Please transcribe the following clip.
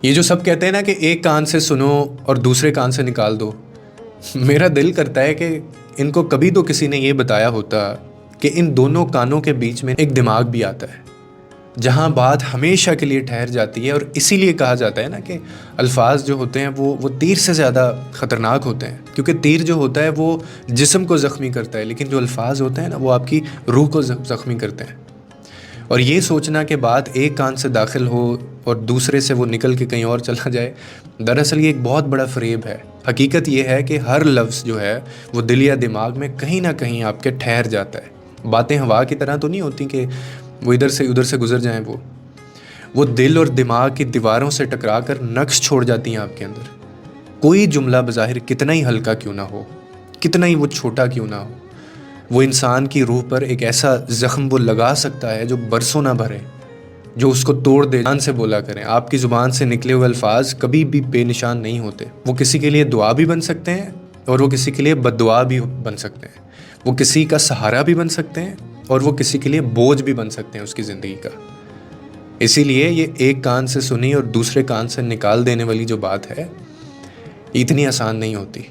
یہ جو سب کہتے ہیں نا کہ ایک کان سے سنو اور دوسرے کان سے نکال دو، میرا دل کرتا ہے کہ ان کو کبھی تو کسی نے یہ بتایا ہوتا کہ ان دونوں کانوں کے بیچ میں ایک دماغ بھی آتا ہے جہاں بات ہمیشہ کے لیے ٹھہر جاتی ہے. اور اسی لیے کہا جاتا ہے نا کہ الفاظ جو ہوتے ہیں وہ تیر سے زیادہ خطرناک ہوتے ہیں، کیونکہ تیر جو ہوتا ہے وہ جسم کو زخمی کرتا ہے، لیکن جو الفاظ ہوتے ہیں نا وہ آپ کی روح کو زخمی کرتے ہیں. اور یہ سوچنا کہ بات ایک کان سے داخل ہو اور دوسرے سے وہ نکل کے کہیں اور چلا جائے، دراصل یہ ایک بہت بڑا فریب ہے. حقیقت یہ ہے کہ ہر لفظ جو ہے وہ دل یا دماغ میں کہیں نہ کہیں آپ کے ٹھہر جاتا ہے. باتیں ہوا کی طرح تو نہیں ہوتی کہ وہ ادھر سے گزر جائیں، وہ دل اور دماغ کی دیواروں سے ٹکرا کر نقش چھوڑ جاتی ہیں آپ کے اندر. کوئی جملہ بظاہر کتنا ہی ہلکا کیوں نہ ہو، کتنا ہی وہ چھوٹا کیوں نہ ہو، وہ انسان کی روح پر ایک ایسا زخم وہ لگا سکتا ہے جو برسوں نہ بھرے، جو اس کو توڑ دے. جان سے بولا کریں، آپ کی زبان سے نکلے ہوئے الفاظ کبھی بھی بے نشان نہیں ہوتے. وہ کسی کے لیے دعا بھی بن سکتے ہیں اور وہ کسی کے لیے بد دعا بھی بن سکتے ہیں. وہ کسی کا سہارا بھی بن سکتے ہیں اور وہ کسی کے لیے بوجھ بھی بن سکتے ہیں اس کی زندگی کا. اسی لیے یہ ایک کان سے سنی اور دوسرے کان سے نکال دینے والی جو بات ہے اتنی آسان نہیں ہوتی.